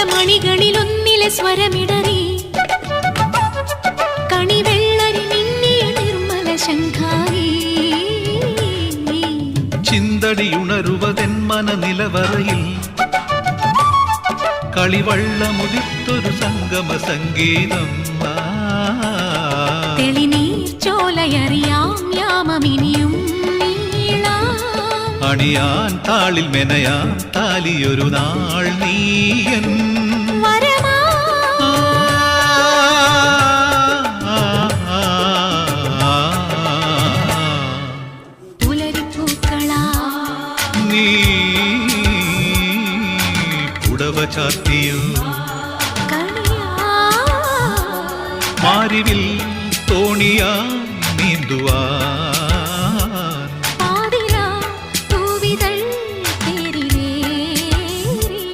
മണികളിലൊന്നിലെ സ്വരമിടറി കണിവെള്ളരി മിന്നിയ നിർമ്മല ശംഖാരി ചിന്തടിയുണരുവതെൻ മനനിലവറയിൽ കളിവള്ളമുദിത്തൊരു സംഗമ സംഗീതം തെളിനീർ ചോലയറിയാം യാമമിനിയും അണിയാൻ താളിൽ മെനയാൻ താലിയൊരു നാൾ നീയൻ നീ പുടവ ചാർത്തിയോ മാരിവിൽ തോണിയാ നീന്തുവാ